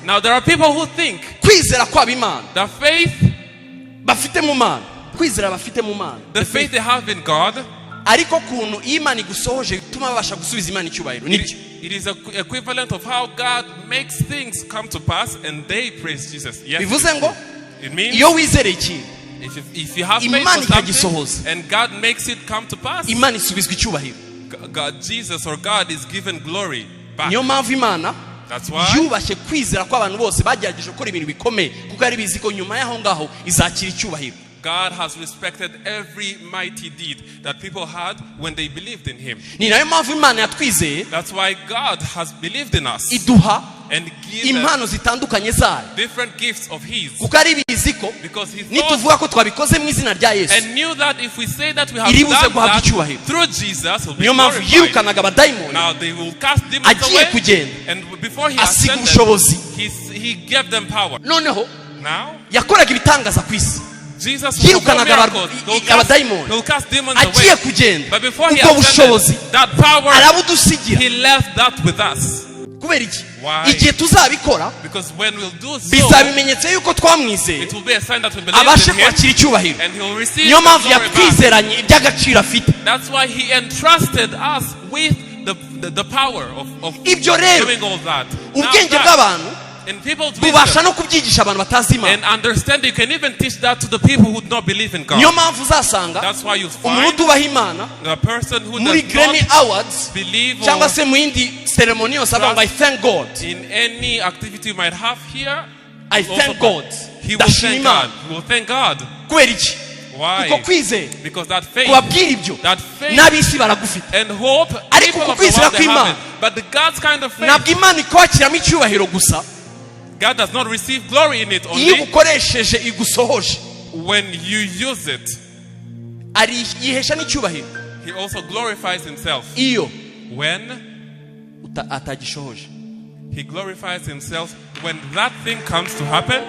Now there are people who think the faith they have in God, it is equivalent of how God makes things come to pass and they praise Jesus. Yes, it means if you have faith for something and God makes it come to pass, God, Jesus or God is given glory back. That's why God has respected every mighty deed that people had when they believed in Him. That's why God has believed in us and given different gifts of His. Because He thought and knew that if we say that we have done that through Jesus, He'll be glorified. Now they will cast demons away, and before He ascended, He gave them power. Now Jesus will cast demons away. But before He ascended, that power, He left that with us. Why? Because when we'll do so, it will be a sign that we believe in Him, and He will receive the glory back. That's why He entrusted us with the power of doing all that. Now, in people's wisdom and understanding, you can even teach that to the people who do not believe in God. That's why you find the person who does not believe I thank God in any activity you might have here, I thank God. He will thank God. He will thank God. Why? Because that faith and hope, people of the world they have it. But the God's kind of faith, God does not receive glory in it only when you use it. He also glorifies Himself when He glorifies Himself when that thing comes to happen,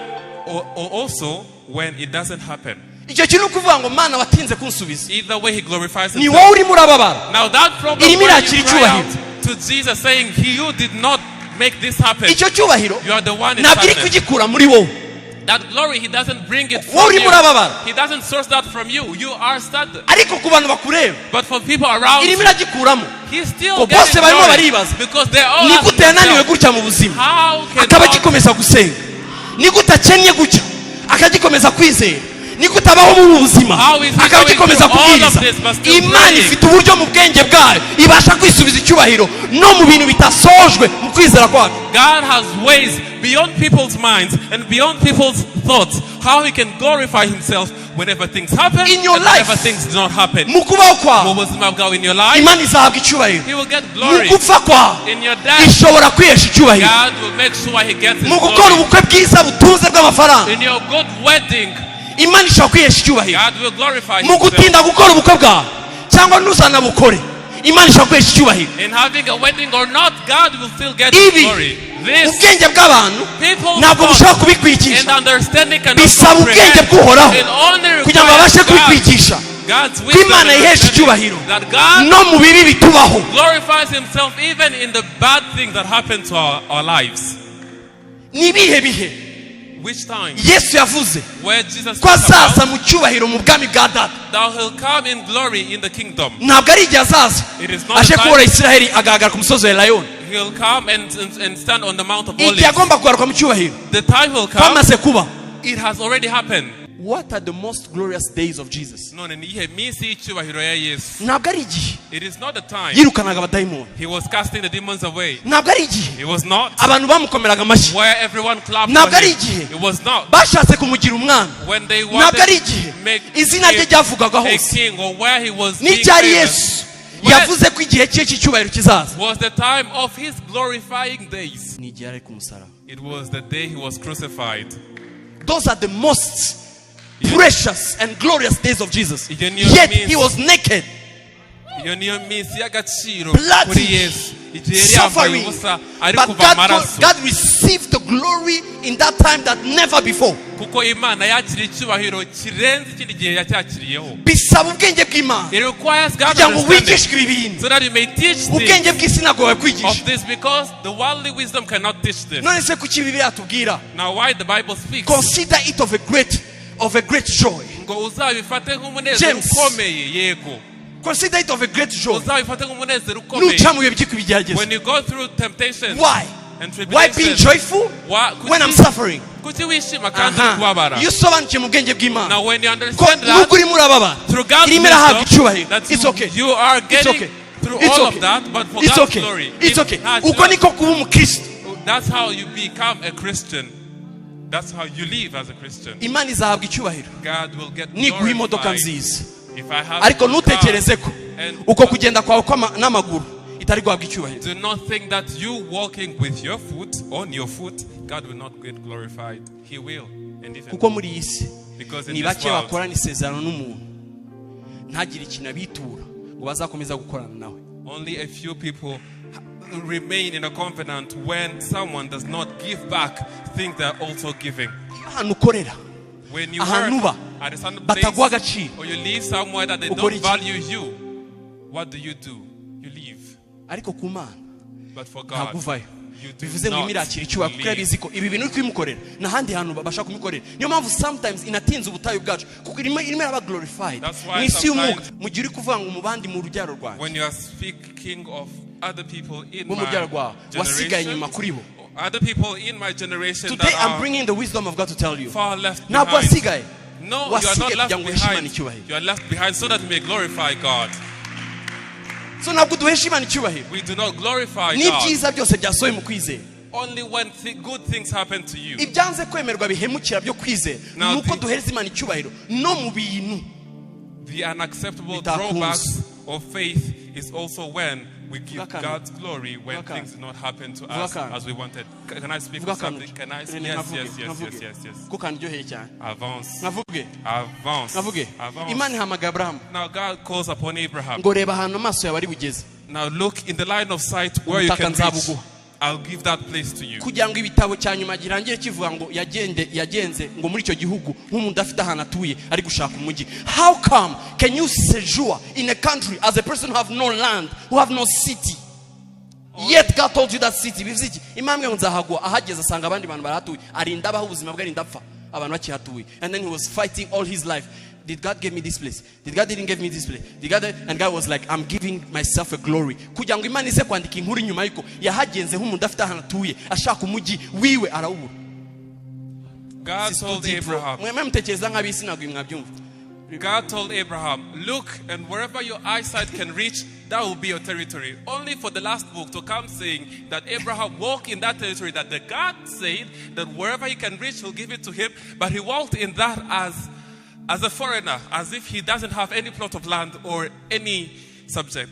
or also when it doesn't happen. Either way He glorifies Himself. Now that problem when you cry out to Jesus saying, "You did not make this happen. You are the one in sadness." That glory, He doesn't bring it from you. He doesn't source that from you. You are saddened. But for people around you, He's still getting glory because they all ask themselves, how can God nikutabaho mu buzima akagikomeza kubwiriza Imana ifite uburyo mu bwenge bwayo ibasha kwisubiza icyubahiro no mu bintu bitasojwe mu kwizera kwacu. God has ways beyond people's minds and beyond people's thoughts how He can glorify Himself whenever things happen in your and life. whenever things do not happen. Mu kubaho kwawe mu buzima bwawe in your life Imana izahabwa icyubahiro. He will get glory. Mu gupfa kwawe in your death ishobora kwihesha icyubahiro. God will make sure He gets His glory. Mu gukora ubukwe bwiza butunze bw'amafaranga in your good wedding Imana ishobora kwihesha icyubahiro. God will glorify Himself. Mu gutinda gukora ubukwe bwawe cyangwa ntuzana bukore Imana ishobora kwihesha icyubahiro. In having a wedding or not, God will still get His glory. Ubwenge bw'abantu ntabwo bushobora kubikwigisha bisaba ubwenge bw'uhoraho kugira ngo babashe kubikwigisha ko Imana ihesha icyubahiro no mu bibi bitubaho. Glorifies Himself even in the bad things that happen to our lives. Ni bihe bihe which time Yesu yavuze where Jesus ko azaza mu cyubahiro mu bwami bwa Data. Thou will come in glory in the kingdom. Ntabwo ari igihe azaza aje kubura Isiraheli agahagarara ku musozi wa Elayono. He'll come and stand on the Mount of Olives. The time will come. It has already happened. What are the most glorious days of Jesus? It is not the time He was casting the demons away. It was not where everyone clapped for Him. It was not when they wanted to make Him a king or where He was being famous. Was the time of His glorifying days. It was the day He was crucified. Those are the most precious and glorious days of Jesus. Yet He was naked, bloody, suffering. But God received the glory in that time that never before. Bisaba ubwenge bw'Imana kugira ngo wigishwe ibi bintu. Ubwenge bw'isi ntabwo bakwigisha. None se kuki Bibiliya atubwira? Consider it of a great joy. James, consider it of a great joy. When you go through temptation. Why? Why being joyful when I'm suffering? Now when you understand that through God's wisdom, it's okay. You are getting through all of that, but for God's glory. It's okay. That's how you become a Christian. That's how you live as a Christian. God will get glorified. If I have a car, do not think that you walking with your foot on your foot, God will not get glorified. He will. Because in this world, only a few people remain in a covenant when someone does not give back things they are also giving. When you work at a certain place or you live somewhere that they don't value you, what do? You leave. But for God, you do not leave. Sometimes when you are speaking of other people in my generation, other people in my generation today, I'm bringing the wisdom of God to tell you. Far left behind. No, you are not left behind. You are left behind so that we may glorify God. We do not glorify God. Only when good things happen to you. Now, the unacceptable drawbacks of faith is also when we give God's glory when things do not happen to us as we wanted. Can I speak for something? Can I speak? Yes. Avance. Now God calls upon Abraham. Now look in the line of sight where you can reach. I'll give that place to you. How come can you sojourn in a country as a person who have no land, who have no city? Yet God told you that city. And then he was fighting all his life. Did God give me this place? Did God didn't give me this place? And God was like, I'm giving myself a glory. God told Abraham, look, and wherever your eyesight can reach, that will be your territory. Only for the last book to come saying that Abraham walked in that territory, that the God said that wherever he can reach, he'll give it to him. But he walked in that as a foreigner, as if he doesn't have any plot of land or any subject.